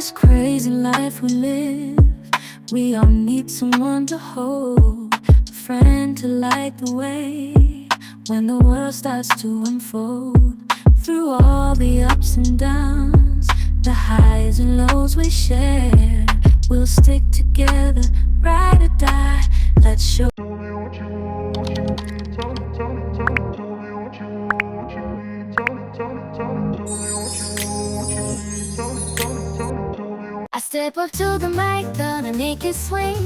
this crazy life we live, we all need someone to hold, a friend to light the way when the world starts to unfold. Through all the ups and downs, the highs and lows we share, we'll stick together, ride or die. Let's show. I step up to the mic, gonna make it swing.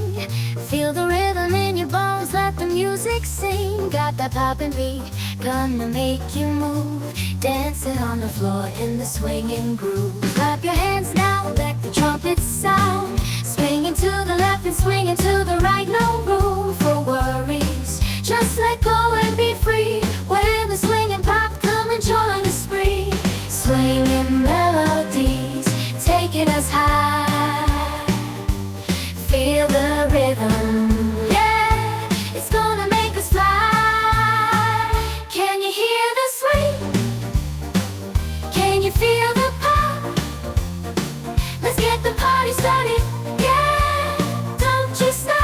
Feel the rhythm in your bones, let the music sing. Got that poppin' beat, gonna make you move. Dancing on the floor in the swinging groove. Clap your hands now, let the trumpets sound. Swinging to the left and swinging to the right, no room for worries. Just let go and be free. When the swinging pop, come and join the spree. Swinging melodies, taking us high. Feel the rhythm, yeah, it's gonna make us fly. Can you hear the swing? Can you feel the pop? Let's get the party started, yeah, don't you stop.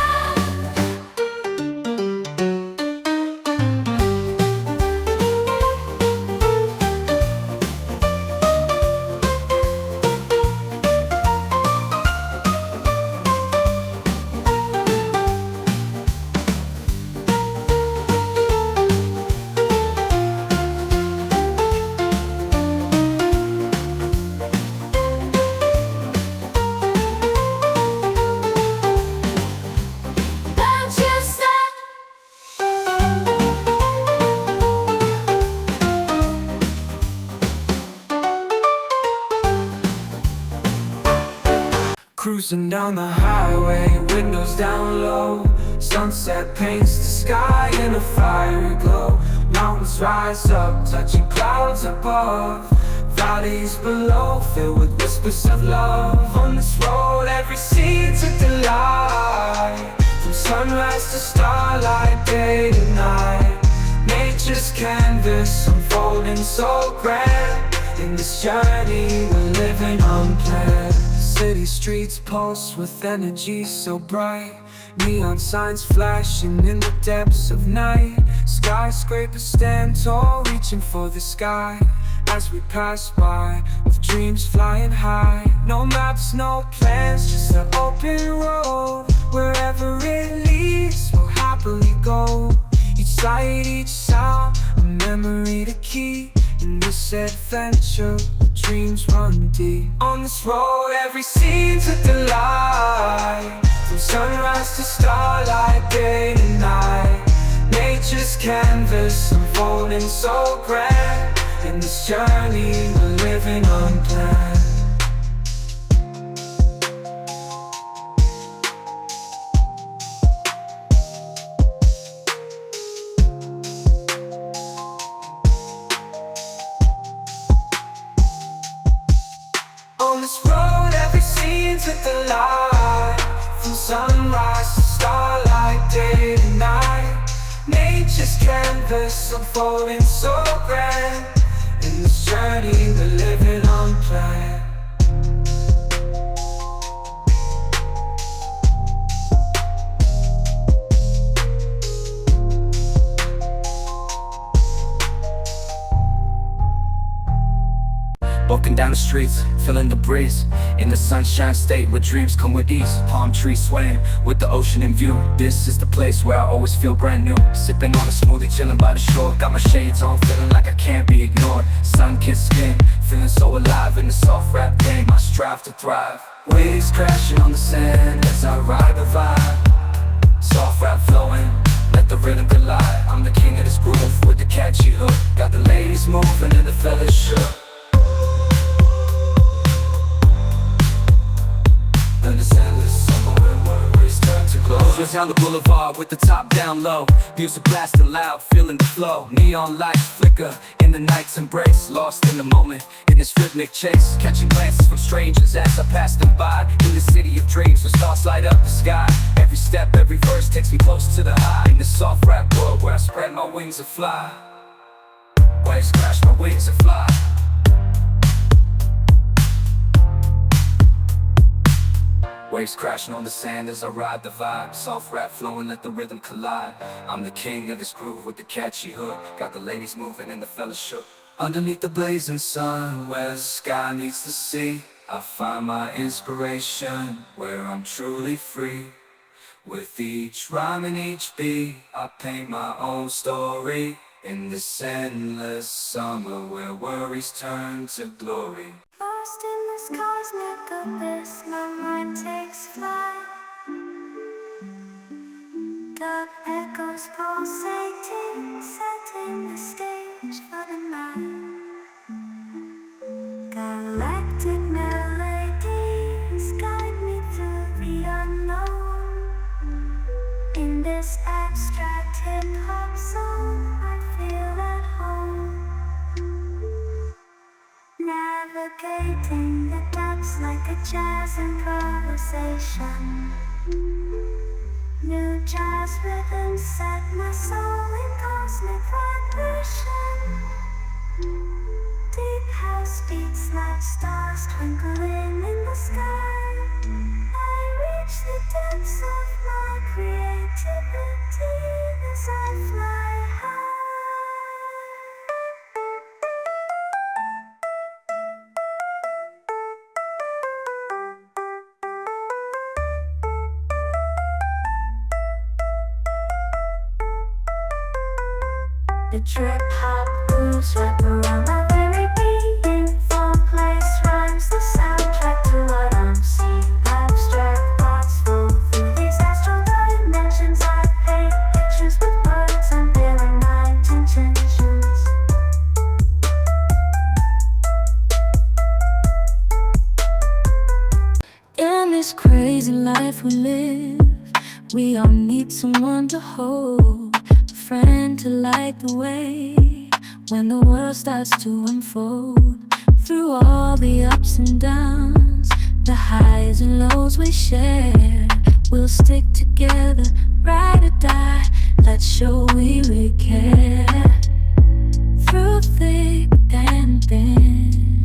Cruising down the highway, windows down low. Sunset paints the sky in a fiery glow. Mountains rise up, touching clouds above. Valleys below, filled with whispers of love. On this road, every scene's a delight. From sunrise to starlight, day to night. Nature's canvas unfolding so grand. In this journey, we're living unplanned. City streets pulse with energy so bright. Neon signs flashing in the depths of night. Skyscrapers stand tall, reaching for the sky. As we pass by, with dreams flying high. No maps, no plans, just an open road. Wherever it leads, we'll happily go. Each sight, each sound, a memory to keep. In this adventure, dreams run deep. On this road, every scene's a delight. From sunrise to starlight, day to night. Nature's canvas unfolding so grand. In this journey, we're living unplanned. On this road, every scene's a delight. From sunrise to starlight, day to night. Nature's canvas unfolding so grand. In this journey, we're living unplanned. Walking down the streets, feeling the breeze. In the sunshine state where dreams come with ease. Palm trees swaying with the ocean in view. This is the place where I always feel brand new. Sipping on a smoothie, chilling by the shore. Got my shades on, feeling like I can't be ignored. Sun-kissed skin, feeling so alive in the soft rap game. I strive to thrive. Waves crashing on the sand as I ride the vibe. Soft rap flowing, let the rhythm collide. I'm the king of this groove with the catchy hook. Got the ladies moving and the fellas shook. Just down the boulevard with the top down low. Music blasting loud, feeling the flow. Neon lights flicker in the night's embrace. Lost in the moment, in this rhythmic chase. Catching glances from strangers as I pass them by. In the city of dreams where stars light up the sky. Every step, every verse takes me close to the high. In this soft rap world where I spread my wings and fly. Waves crash, my wings and fly. Waves crashing on the sand as I ride the vibe. Soft rap flowing, let the rhythm collide. I'm the king of this groove with the catchy hook. Got the ladies moving and the fellas shook. Underneath the blazing sun, where the sky meets the sea, I find my inspiration, where I'm truly free. With each rhyme and each beat, I paint my own story. In this endless summer where worries turn to glory. Lost in this cosmic abyss, my mind takes flight. Dark echoes pulsating, setting the stage for the night. Galactic melodies guide me through the unknown. In this abstract hip-hop song, I feel at home. Navigating the depths like a jazz improvisation. New jazz rhythms set my soul in cosmic vibration. Deep house beats like stars twinkling in the sky. I reach the depths of my creativity as I fly high. The trip hop grooves wrap around my very being. Four place rhymes, the soundtrack to what I'm seeing. Abstract thoughts flow through these astral dimensions. I paint pictures with words, I'm bearing my intentions. In this crazy life we live, we all need someone to hold, a friend to light the way when the world starts to unfold. Through all the ups and downs, the highs and lows we share, we'll stick together, ride or die. Let's show we really care. Through thick and thin,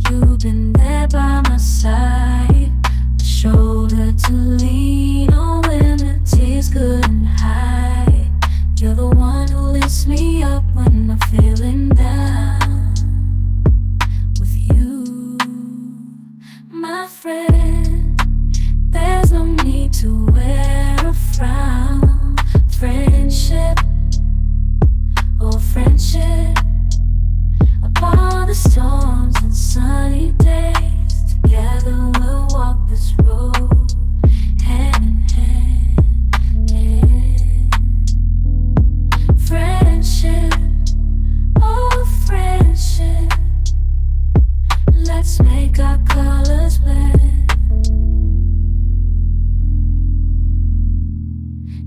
you've been there by my side, a shoulder to lean on when the tears couldn't hide. You're the one who lifts me up when I'm feeling down. With you, my friend, there's no need to wear a frown. Friendship, oh friendship, upon the storms and sunny days, together we'll walk this road, hand in hand, yeah. Friendship, oh friendship, let's make our colors blend.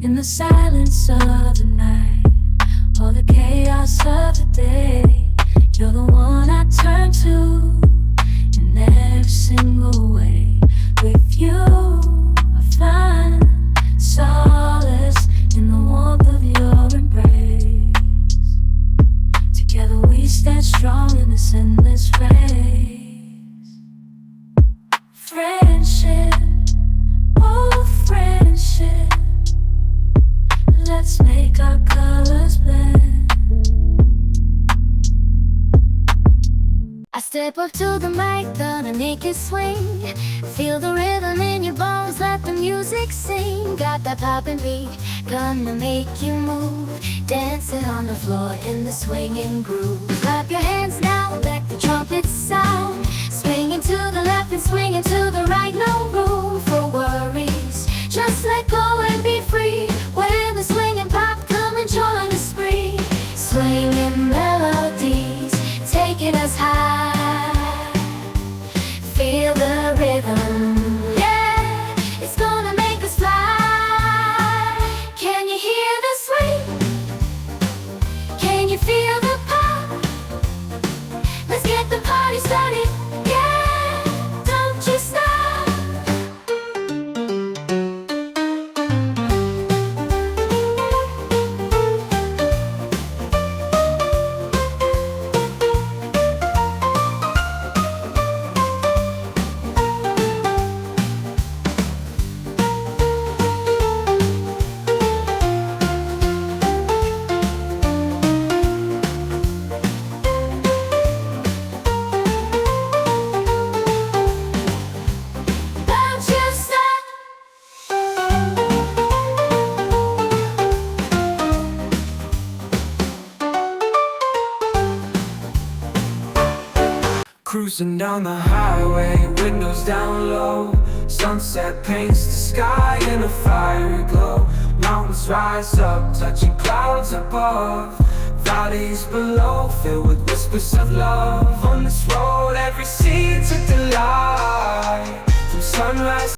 In the silence of the night, or the chaos of the day, you're the one I turn to in every single way. With you, I find solace in the warmth of your embrace. Together we stand strong in this endless race. Friendship, oh friendship, let's make our colors blend. I step up to the mic, gonna make it swing. Feel the rhythm in your bones, let the music sing. Got that poppin' beat, gonna make you move. Dancing on the floor in the swinging groove. Clap your hands now, let the trumpets sound. Swinging to the left and swinging to the right, no room for worries. Just let go and be free. When the swinging pop, come and join the spree. Swinging melodies, taking us high. Feel the rhythm, yeah, it's gonna make us fly. Can you hear the swing? Can you feel the pop? Let's get the party started. Cruising down the highway, windows down low. Sunset paints the sky in a fiery glow. Mountains rise up, touching clouds above. Valleys below, filled with whispers of love. On this road, every seed's a delight. From sunrise